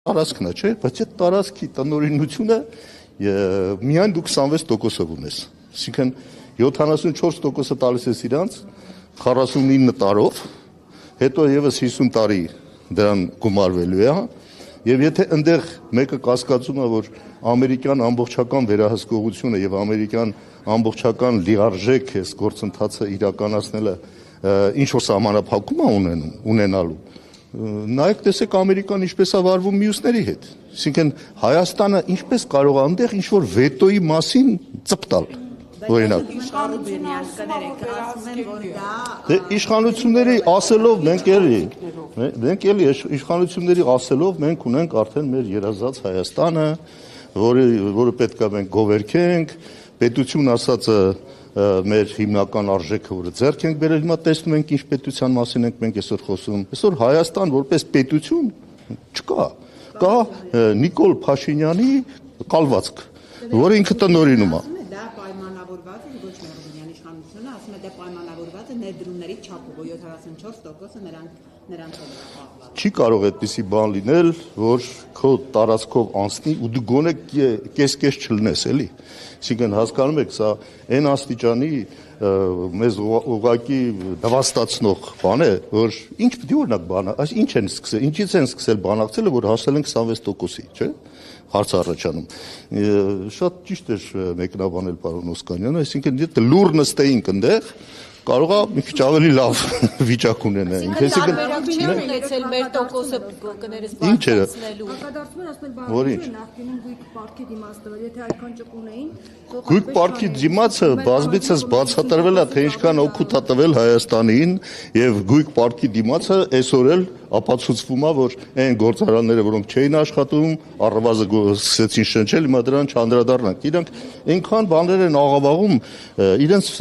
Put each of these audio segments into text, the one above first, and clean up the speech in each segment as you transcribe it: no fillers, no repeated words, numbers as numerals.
Տարածքն է, չէ, բայց այդ տարածքի տնօրինությունը միայն դու 26%-ով ունես։ Այսինքն 74%-ը տալիս ես իրանց 49 տարով, հետո եւս 50 տարի դրան գումարվելու է, եւ եթե այնտեղ մեկը կասկածում է, որ ամերիկյան ամբողջական վերահսկողությունը եւ ամերիկյան ամբողջական լիարժեք այս գործընթացը իրականացնելը ինչ որ սահմանափակում է ունենալու, նայեք տեսեք Ամերիկան ինչպես է վարվում մյուսների հետ։ Այսինքն Հայաստանը ինչպես կարող է այնտեղ ինչ որ վետոյի մասին ծպտալ։ Օրինակ իշխանությունների ասելով մենք էլի իշխանությունների ասելով մենք ունենք արդեն մեր երազած Հայաստանը, որը պետք է մենք գովերքենք, պետություն ասածը մեր հիմնական արժեքը, որը ձեռք ենք բերել, հիմա տեսնում ենք ինչ պետության մասին ենք մենք այսօր խոսում։ Այսօր Հայաստան որպես պետություն չկա։ Կա Նիկոլ Փաշինյանի կալվածք, որը ինքը տնօրինում է։ Դա պայմանավորված է ոչ միայն իշխանությունը, ասում է դա պայմանավորված է ներդրումների չափով, 74%-ը նրանց է կապված։ Չի կարող այդպիսի բան լինել, որ քո տարածքով անցնի ու դու գոնե կես չլնես, էլի։ Այսինքն հասկանում եք, սա այն աստիճանի մեզ ուղղակի դվաստացնող բան է, որ ինչ պիտի օրինակ բանը, այս ինչ են սկսել, ինչից են սկսել բանակցելը, որ հասել են 26%-ի, չէ՞։ Հարց առաջանում։ Շատ ճիշտ էր մեկնաբանել պարոն Օսկանյանը, այսինքն եթե լուր նստեինք այնտեղ, կարող է մի քիչ ավելի լավ վիճակ ունենայինք։ Այսինքն ունեցել մեր տոկոսը կներես բարձրացնելու։ Հակադարձում են ասում բանակցությունը նախկինում գույք պարտքի դիմաց տվել, եթե այդքան ճկուն էին, գույք պարտքի դիմացը բազմիցս բացատրվել է, թե ինչքան օգուտ է տվել Հայաստանին, եւ գույք պարտքի դիմացը այսօր էլ ապացուցվում է, որ այն գործարանները, որոնք չէին աշխատում, առնվազն սկսեցին շնչել, հիմա դրան չանդրադառնանք։ Իրանք այնքան բաներ են աղավաղում, իրենց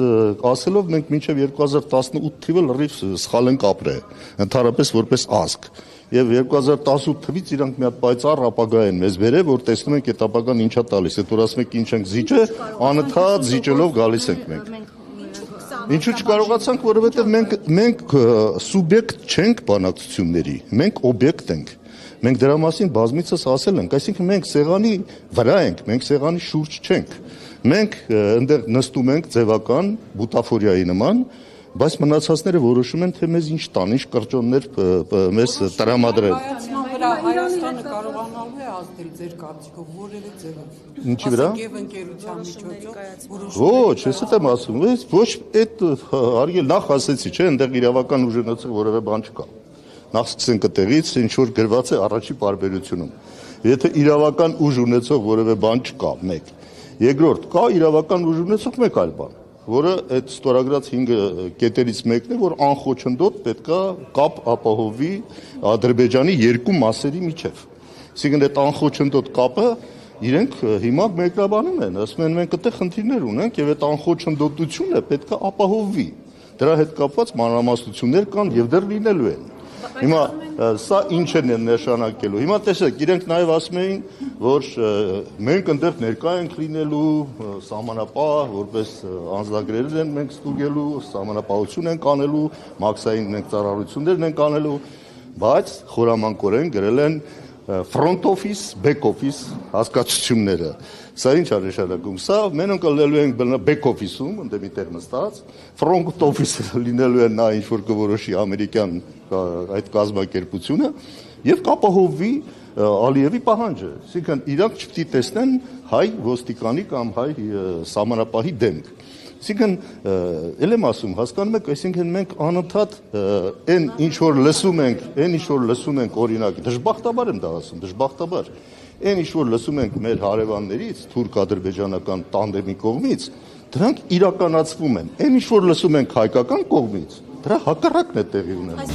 ասելով մենք մինչև 2018 թիվը լրիվ սխալ ենք ապրել, ընդհանրապես որպես ազգ։ Եվ 2018 թվից իրանք մի հատ պայծառ ապագա են մեզ բերել, որ տեսնում ենք այդ ապագան ինչա տալիս։ Այդ որ ասում եք ինչ ենք զիջը, անընդհատ զիջելով գալիս ենք մենք։ Ինչու չկարողացանք, որովհետև մենք սուբյեկտ չենք բանակցությունների, մենք օբյեկտ ենք։ Մենք դրա մասին բազմիցս ասել ենք, այսինքն մենք սեղանի վրա ենք, մենք սեղանի շուրջ չենք։ Մենք այնտեղ նստում ենք ձևական բուտաֆորիայի նման, բայց մնացածները որոշում են, թե մեզ ինչ տան, ինչ կրճոններ մեզ տրամադրեն։ Հայաստանը կարողանալու է ազդել ձեր կարծիքով որևէ ձևով։ Ինչի վրա։ Եվ ընկերության միջոցով։ Ոչ, ես եմ ասում, ոչ այդ հարգել նախ ասեցի, չէ, այնտեղ իրավական ուժենոցը որևէ բան չկա։ Նախ սկսենք այդտեղից, ինչ որ գրված է առաջի պարբերությունում։ Եթե իրավական ուժ ունեցող որևէ բան չկա, մեկ։ Երկրորդ, կա իրավական ուժ ունեցող մեկ այլ բան, որը այդ ստորագրած 5 կետերից մեկն է, որ անխոչնդոտ պետքա կապ ապահովի Ադրբեջանի երկու մասերի միջև։ Այսինքն այդ անխոչնդոտ կապը իրենք հիմա մեկնաբանում են, ասում են մենք այդտեղ խնդիրներ ունենք եւ այդ անխոչնդոտությունը պետքա ապահովվի։ Դրա հետ կապված մանրամասնություններ կան եւ դեռ լինելու են։ Հիմա սա ինչ է նշանակելու։ Հիմա տեսեք, իրենք նաև ասում էին, որ մենք այնտեղ ներկա ենք լինելու, սահմանապահ, որպես անձնագրեր են մենք ստուգելու, սահմանապահություն ենք անելու, մաքսային մենք ծառայություններ ենք անելու, բայց խորամանկորեն գրել են front office, back office հասկացությունները։ Սա ինչ է նշանակում։ Սա մենք լինելու ենք back office-ում, ընդ միտեղ նստած, front office-ը լինելու է նա ինչ որ կորոշի ամերիկյան այդ կազմակերպությունը եւ կապահովվի Ալիևի պահանջը։ Այսինքն իրանք չպետք է տեսնեն հայ ոստիկանի կամ հայ սահմանապահի դեմք։ Այսինքն էլ եմ ասում, հասկանում եք, այսինքն մենք անընդհատ այն ինչ որ լսում ենք օրինակ, դժբախտաբար եմ դա ասում, դժբախտաբար, այն ինչ որ լսում ենք մեր հարևաններից, թուրք-ադրբեջանական տանդեմի կողմից, դրանք իրականացվում են։ Այն ինչ որ լսում ենք հայկական կողմից, դրա հակառակն է տեղի ունենում։